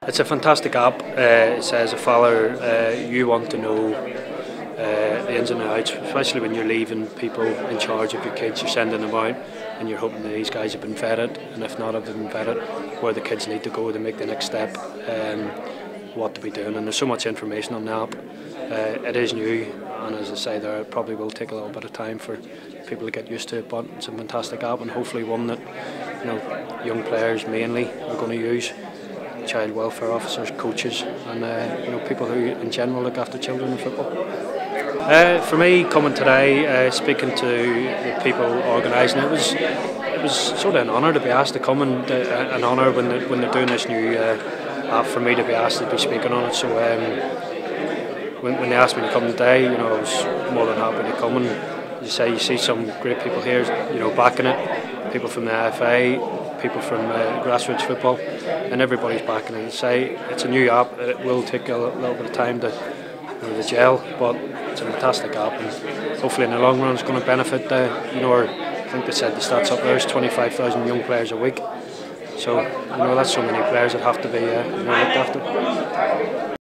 It's a fantastic app. It says, a father, you want to know the ins and outs, especially when you're leaving people in charge of your kids. You're sending them out and you're hoping that these guys have been vetted, and if not have been vetted, where the kids need to go to make the next step, what to be doing. And there's so much information on the app. It is new, and as I say there, it probably will take a little bit of time for people to get used to it, but it's a fantastic app, and hopefully one that young players mainly are going to use. Child welfare officers, coaches, and people who in general look after children in football. For me, coming today, speaking to the people organising it, was sort of an honour to be asked to come, and an honour when they're doing this new app for me to be asked to be speaking on it. So when they asked me to come today, I was more than happy to come. And as you see some great people here, backing it. People from the IFA. People from grassroots football, and everybody's backing it. Say it's a new app. It will take a little bit of time to gel, but it's a fantastic app, and hopefully in the long run it's going to benefit. I think they said the stats up there is 25,000 young players a week. So that's so many players that have to be looked after.